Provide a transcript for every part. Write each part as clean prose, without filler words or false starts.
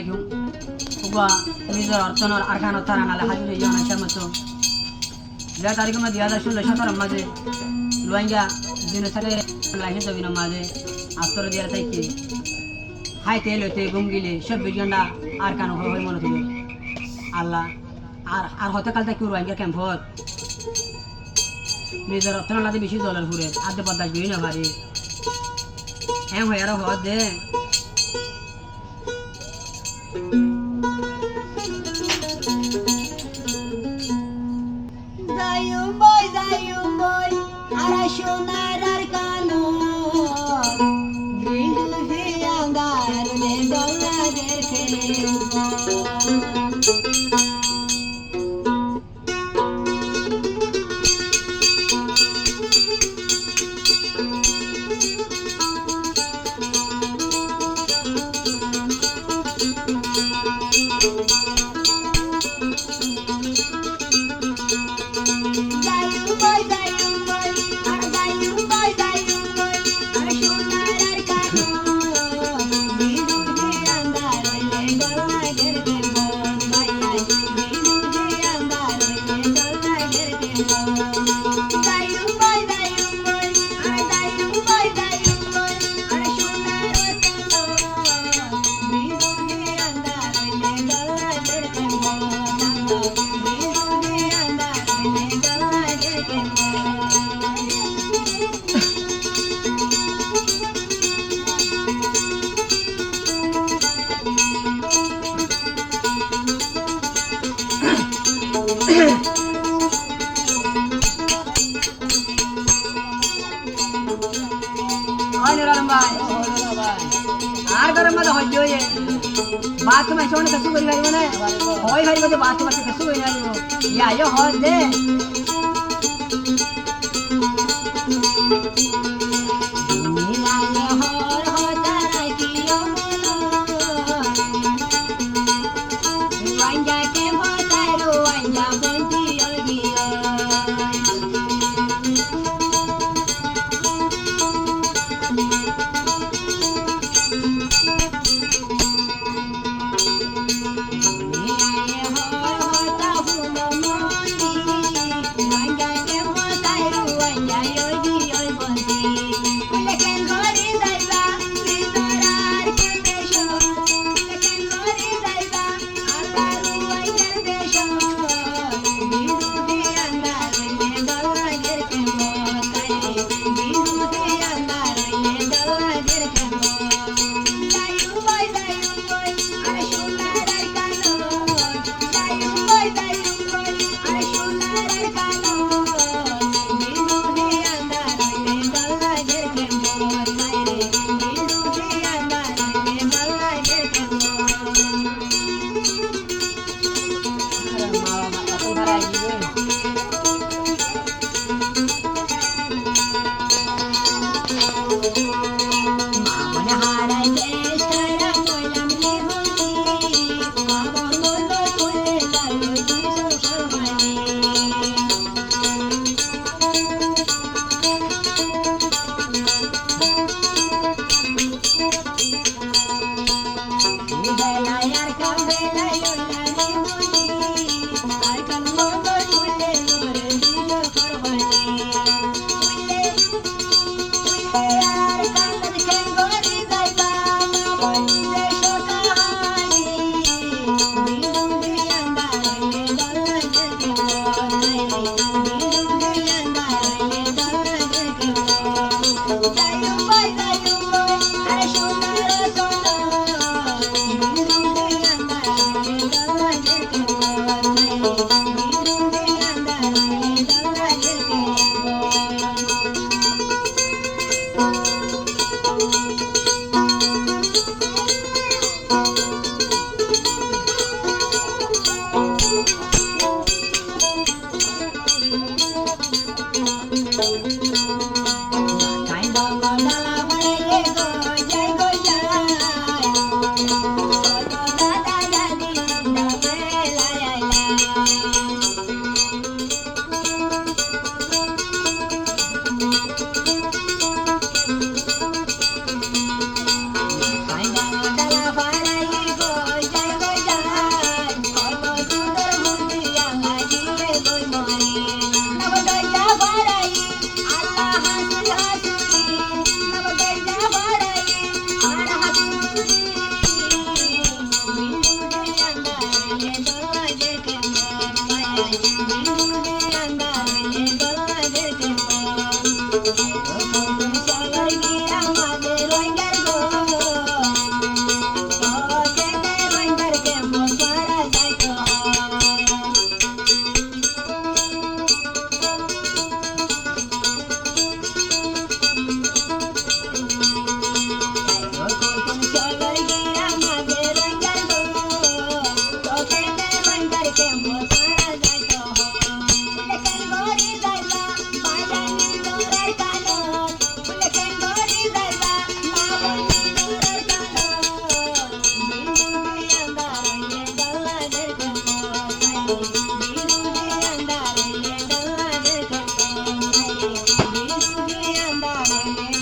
আলাইকুম উবা নিজের অর্থনর আরকানত তারা নালে হাজির হইয়া অনেক মতো যা তারিখ মধ্যে 2016 মাঝে রোহিঙ্গা জিনোসাইডে লাইসেন্স হবিন মাঝে আস্তর দিয়া থাকি হাইতে লইতে গঙ্গিলে 24 ঘন্টা আর কানো হই মনে তুলে আল্লাহ আর হতে কাল থাকি রোহিঙ্গা ক্যাম্পত নিজের অর্থনালাতে বেশি জলের ঘুরে আধে পদ্মাস বেরি না ভারি এম হয় আর হওয়া দে Zayum boy, ara shonar ar kano, bindu he andar ne dolla derke. আর গরম মধ্যে হইতে হয়ে বাথরুম এসে অনেক কিছু করি পারিব না হয় পারিব যে বাথরুম আছে কিছু করি পারিব ইয়া হয় দে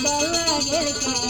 ডল লাগের কেন